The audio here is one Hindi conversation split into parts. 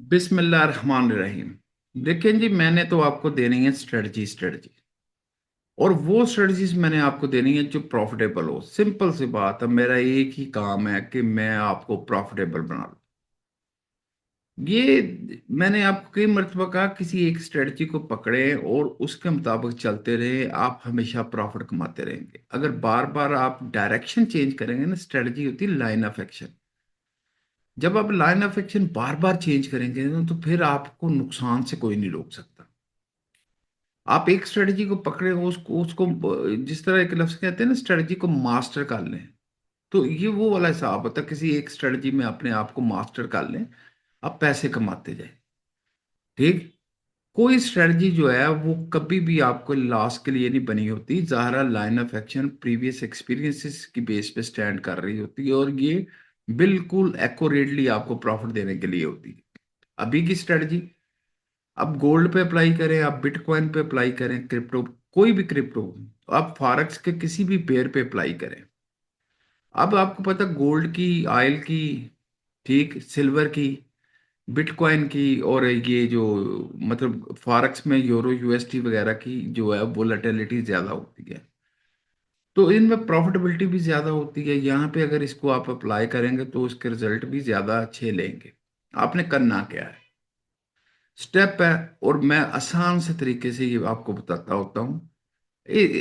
बिस्मिल्लाहिर्रहमानिर्रहीम। देखिए जी, मैंने तो आपको देनी है स्ट्रेटजी। और वो स्ट्रेटजीज मैंने आपको देनी है जो प्रॉफिटेबल हो। सिंपल सी बात है, मेरा एक ही काम है कि मैं आपको प्रॉफिटेबल बना लूं। ये मैंने आपको कई मर्तबा कहा, किसी एक स्ट्रेटजी को पकड़े और उसके मुताबिक चलते रहे, आप हमेशा प्रॉफिट कमाते रहेंगे। अगर बार बार आप डायरेक्शन चेंज करेंगे ना, स्ट्रेटजी होती है लाइन ऑफ एक्शन। जब आप line of action bar bar change करेंगे ना, तो फिर आपको नुकसान से कोई नहीं रोक सकता। आप एक स्ट्रेटजी को पकड़े, उसको जिस तरह एक लफ्ज कहते हैं ना, स्ट्रेटजी को मास्टर कर लें। तो ये वो वाला हिसाब होता है, किसी एक स्ट्रेटजी में अपने आप को मास्टर कर लें, आप पैसे कमाते जाए। ठीक। कोई स्ट्रेटजी जो है वो कभी भी आपको लॉस के लिए नहीं बनी होती। ज़ाहिर line of action previous experiences की बेस पे स्टैंड कर रही होती है, और ये बिल्कुल एक्यूरेटली आपको प्रॉफिट देने के लिए होती है। अभी की स्ट्रेटजी आप गोल्ड पे अप्लाई करें, आप बिटकॉइन पे अप्लाई करें, क्रिप्टो, कोई भी क्रिप्टो, आप फॉरेक्स के किसी भी पेयर पे अप्लाई करें। अब आपको पता, गोल्ड की, ऑयल की, ठीक, सिल्वर की, बिटकॉइन की, और ये जो मतलब फॉरेक्स में यूरो यूएसटी वगैरह की जो है वोलेटिलिटी ज्यादा होती है, तो इनमें प्रॉफिटेबिलिटी भी ज्यादा होती है। यहाँ पे अगर इसको आप अप्लाई करेंगे तो उसके रिजल्ट भी ज्यादा अच्छे लेंगे। आपने करना क्या है, स्टेप है, और मैं आसान से तरीके से ये आपको बताता होता हूँ।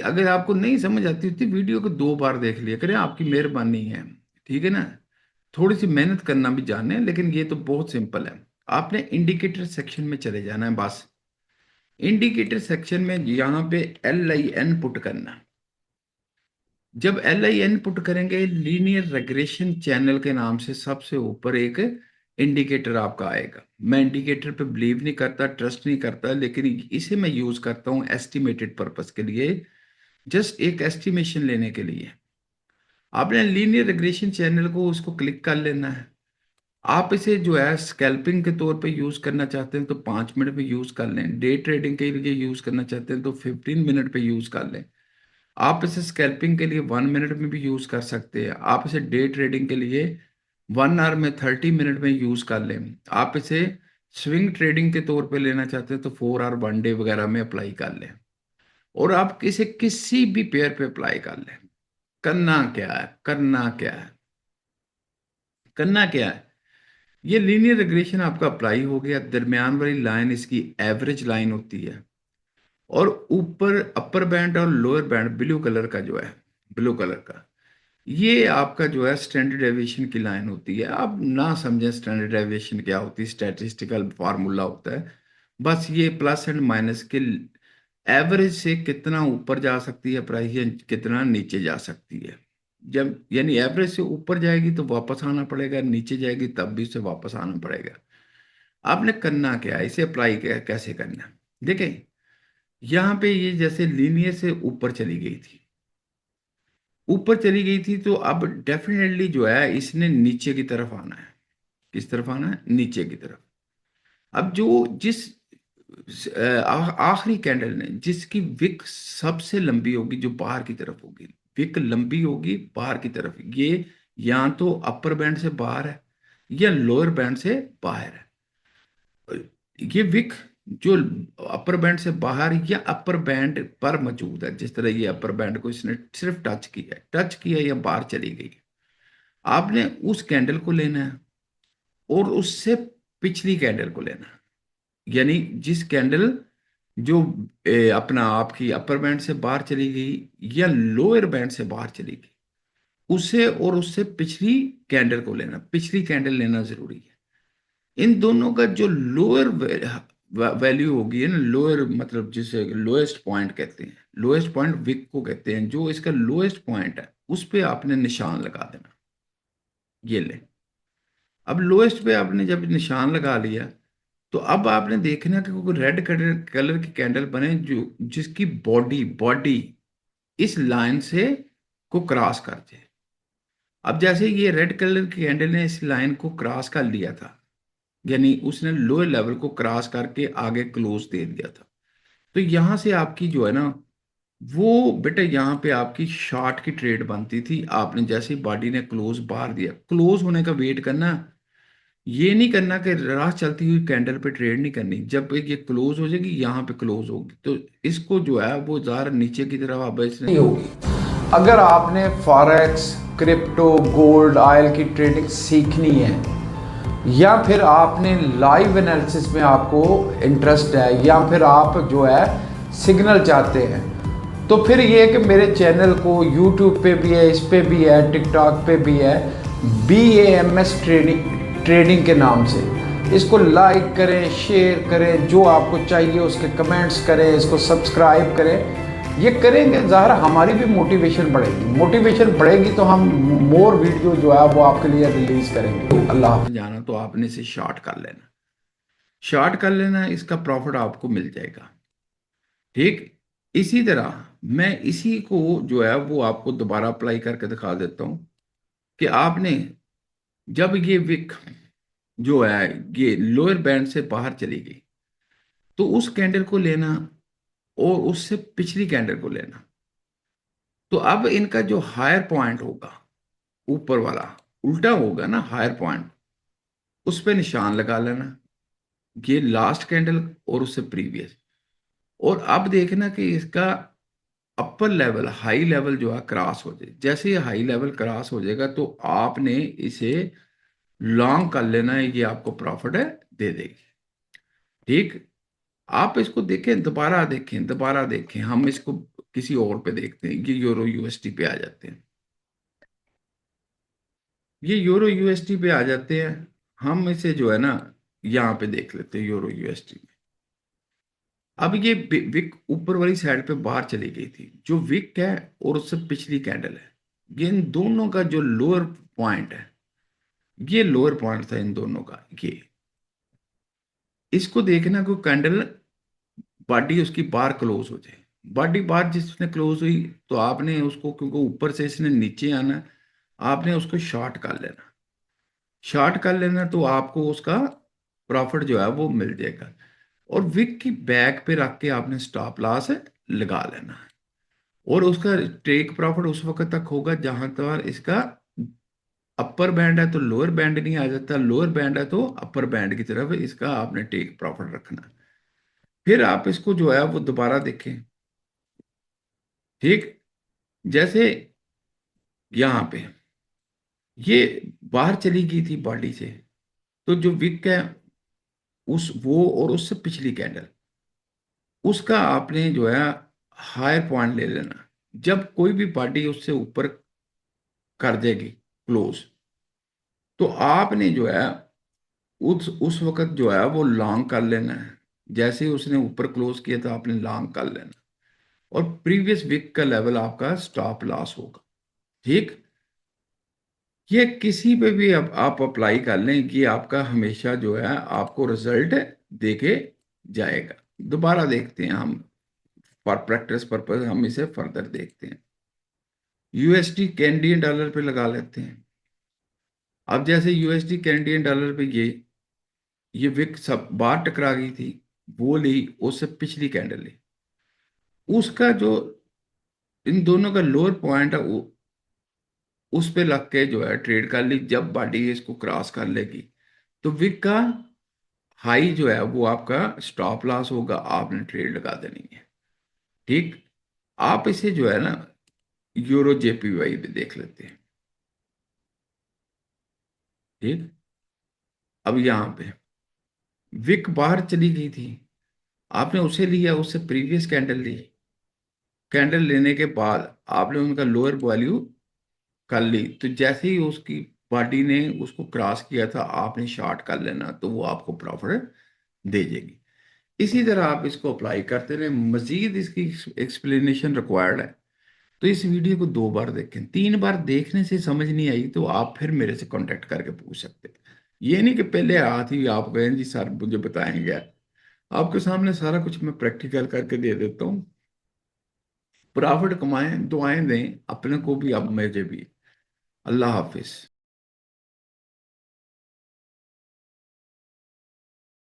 अगर आपको नहीं समझ आती होती, वीडियो को 2 बार देख लिया करें, आपकी मेहरबानी है। ठीक है ना। थोड़ी सी मेहनत करना भी जाने, लेकिन ये तो बहुत सिंपल है। आपने इंडिकेटर सेक्शन में चले जाना है बस। इंडिकेटर सेक्शन में यहाँ पे LIN पुट करना। जब LIN पुट करेंगे, लीनियर रेग्रेशन चैनल के नाम से सबसे ऊपर एक इंडिकेटर आपका आएगा। मैं इंडिकेटर पे बिलीव नहीं करता, ट्रस्ट नहीं करता, लेकिन इसे मैं यूज करता हूँ एस्टिमेटेड पर्पस के लिए, जस्ट एक एस्टिमेशन लेने के लिए। आपने लीनियर रिग्रेशन चैनल को उसको क्लिक कर लेना है। आप इसे जो है स्कैल्पिंग के तौर पे यूज करना चाहते हैं तो 5 मिनट में यूज कर लें। डे ट्रेडिंग के लिए यूज करना चाहते हैं तो 15 मिनट पे यूज कर लें। आप इसे स्कैल्पिंग के लिए 1 मिनट में भी यूज कर सकते हैं। आप इसे डे ट्रेडिंग के लिए 1 आवर में 30 मिनट में यूज कर लें। आप इसे स्विंग ट्रेडिंग के तौर पे लेना चाहते हैं तो 4 आवर 1 डे वगैरह में अप्लाई कर लें। और आप इसे किसी भी पेयर पे अप्लाई कर लें। करना क्या है, करना क्या है, करना क्या है, ये लीनियर रिग्रेशन आपका अप्लाई हो गया। दरमियान वाली लाइन इसकी एवरेज लाइन होती है, और ऊपर अपर बैंड और लोअर बैंड ब्लू कलर का जो है, ब्लू कलर का, ये आपका जो है स्टैंडर्ड डेविएशन की लाइन होती है। आप ना समझें स्टैंडर्ड डेविएशन क्या होती है, स्टैटिस्टिकल फार्मूला होता है। बस ये प्लस एंड माइनस के एवरेज से कितना ऊपर जा सकती है प्राइस, या कितना नीचे जा सकती है। जब यानी एवरेज से ऊपर जाएगी तो वापस आना पड़ेगा, नीचे जाएगी तब भी उसे वापस आना पड़ेगा। आपने करना क्या है, इसे अप्लाई कैसे करना है? देखें, यहाँ पे ये जैसे लीनियर से ऊपर चली गई थी, ऊपर चली गई थी, तो अब डेफिनेटली जो है इसने नीचे की तरफ आना है। किस तरफ आना है? नीचे की तरफ। अब जो जिस आखिरी कैंडल ने जिसकी विक सबसे लंबी होगी, जो बाहर की तरफ होगी, विक लंबी होगी बाहर की तरफ, ये या तो अपर बैंड से बाहर है या लोअर बैंड से बाहर है। ये विक जो अपर बैंड से बाहर या अपर बैंड पर मौजूद है, जिस तरह ये अपर बैंड को इसने सिर्फ टच किया या बाहर चली गई, आपने उस कैंडल को लेना है और उससे पिछली कैंडल को लेना है। यानी जिस कैंडल जो अपना आपकी अपर बैंड से बाहर चली गई या लोअर बैंड से बाहर चली गई, उसे और उससे पिछली कैंडल को लेना, पिछली कैंडल लेना जरूरी है। इन दोनों का जो लोअर वैल्यू होगी ना, लोअर मतलब जिसे लोएस्ट पॉइंट कहते हैं, लोएस्ट पॉइंट विक को कहते हैं, जो इसका लोएस्ट पॉइंट है उस पे आपने निशान लगा देना। ये ले। अब लोएस्ट पे आपने जब निशान लगा लिया, तो अब आपने देखना कि कोई रेड कलर कलर की कैंडल बने जो जिसकी बॉडी बॉडी इस लाइन से को क्रॉस कर जाए। अब जैसे ये रेड कलर की कैंडल ने इस लाइन को क्रॉस कर लिया था, यानी उसने लोअर लेवल को क्रॉस करके आगे क्लोज दे दिया था, तो यहां से आपकी जो है ना, वो बेटा यहाँ पे आपकी शॉर्ट की ट्रेड बनती थी। आपने जैसे ही बॉडी ने क्लोज बाहर दिया, क्लोज होने का वेट करना, ये नहीं करना कि राह चलती हुई कैंडल पे ट्रेड नहीं करनी। जब ये क्लोज हो जाएगी, यहाँ पे क्लोज होगी, तो इसको जो है वो ज़्यादा नीचे की तरफ अब इसने नहीं होगी। अगर आपने फॉरेक्स, क्रिप्टो, गोल्ड, ऑयल की ट्रेडिंग सीखनी है, या फिर आपने लाइव एनालिसिस में आपको इंटरेस्ट है, या फिर आप जो है सिग्नल चाहते हैं, तो फिर ये है कि मेरे चैनल को यूट्यूब पे भी है, इस पे भी है, टिकटॉक पे भी है, BAMS ट्रेडिंग के नाम से। इसको लाइक करें, शेयर करें, जो आपको चाहिए उसके कमेंट्स करें, इसको सब्सक्राइब करें। ये करेंगे ज़ाहिर हमारी भी मोटिवेशन बढ़ेगी। मोटिवेशन बढ़ेगी तो हम मोर वीडियो जो है वो आपके लिए रिलीज करेंगे। अल्लाह हाफ़िज़। जाना, तो आपने इसे शॉर्ट कर लेना। शॉर्ट कर लेना, इसका प्रॉफिट आपको मिल जाएगा। ठीक। इसी तरह मैं इसी को जो है वो आपको दोबारा अप्लाई करके दिखा देता हूं कि आपने जब ये विक जो है ये लोअर बैंड से बाहर चली गई, तो उस कैंडल को लेना और उससे पिछली कैंडल को लेना। तो अब इनका जो हायर पॉइंट होगा, ऊपर वाला उल्टा होगा ना, हायर पॉइंट, उस पे निशान लगा लेना, ये लास्ट कैंडल और उससे प्रीवियस। और अब देखना कि इसका अपर लेवल, हाई लेवल जो है क्रॉस हो जाए। जैसे ये हाई लेवल क्रॉस हो जाएगा तो आपने इसे लॉन्ग कर लेना है, ये आपको प्रॉफिट है दे देगी। ठीक। आप इसको देखें, दोबारा देखें, दोबारा देखें, हम इसको किसी और पे देखते हैं। ये यूरो यूएसटी पे आ जाते हैं। ये यूरो यूएसटी पे आ जाते हैं। हम इसे जो है ना यहाँ पे देख लेते हैं यूरो यूएसटी में। अब ये विक ऊपर वाली साइड पे बाहर चली गई थी। जो विक है और उससे पिछली कैंडल है, ये इन दोनों का जो लोअर पॉइंट है, ये लोअर पॉइंट था इन दोनों का। ये इसको देखना, कोई कैंडल बॉडी उसकी बार क्लोज हो जाए। बॉडी बार जिसने क्लोज हुई, तो आपने उसको, क्योंकि ऊपर से इसने नीचे आना है, आपने उसको शॉर्ट कर लेना। शॉर्ट कर लेना तो आपको उसका प्रॉफिट जो है वो मिल जाएगा। और विक की बैक पे रख के आपने स्टॉप लॉस लगा लेना है। और उसका टेक प्रॉफिट उस वक्त तक होगा जहां तक इसका अपर बैंड है तो लोअर बैंड नहीं आ जाता, लोअर बैंड है तो अपर बैंड की तरफ इसका आपने टेक प्रॉफिट रखना। फिर आप इसको जो है वो दोबारा देखें। ठीक। जैसे यहाँ पे ये बाहर चली गई थी बॉडी से, तो जो विक है उस वो और उससे पिछली कैंडल, उसका आपने जो है हायर पॉइंट ले लेना। जब कोई भी पार्टी उससे ऊपर कर देगी क्लोज, तो आपने जो है उस वक्त जो है वो लॉन्ग कर लेना है। जैसे ही उसने ऊपर क्लोज किया तो आपने लॉन्ग कर लेना। और प्रीवियस वीक का लेवल आपका स्टॉप लॉस होगा। ठीक। ये किसी पे भी आप अप्लाई कर लें, ये आपका हमेशा जो है आपको रिजल्ट देके जाएगा। दोबारा देखते हैं हम, फॉर प्रैक्टिस पर्पज हम इसे फर्दर देखते हैं। यूएसडी कैनेडियन डॉलर पे लगा लेते हैं। अब जैसे यूएसडी कैनेडियन डॉलर पे ये विक सब बार टकरा गई थी, वो ली, उससे पिछली कैंडल ली, उसका जो इन दोनों का लोअर पॉइंट है उस पे लग के जो है ट्रेड कर ली। जब बॉडी इसको क्रॉस कर लेगी, तो विक का हाई जो है वो आपका स्टॉप लॉस होगा, आपने ट्रेड लगा देनी है। ठीक। आप इसे जो है ना यूरो जेपीवाई पे देख लेते हैं। ठीक। अब यहाँ पे विक बाहर चली गई थी, आपने उसे लिया, उससे प्रीवियस कैंडल ली। कैंडल लेने के बाद आपने उनका लोअर वैल्यू कर ली, तो जैसे ही उसकी बॉडी ने उसको क्रॉस किया था, आपने शॉर्ट कर लेना, तो वो आपको प्रॉफिट दे देगी। इसी तरह आप इसको अप्लाई करते रहे। मजीद इसकी एक्सप्लेनेशन रिक्वायर्ड है, तो इस वीडियो को 2 बार देखें। 3 बार देखने से समझ नहीं आई तो आप फिर मेरे से कांटेक्ट करके पूछ सकते हैं। ये नहीं कि पहले हाथ ही आप गए जी सर मुझे बताएंगे। आपके सामने सारा कुछ मैं प्रैक्टिकल करके दे देता हूँ। प्रॉफिट कमाएं, दुआएं दें अपने को भी, अब मुझे भी। अल्लाह हाफिज।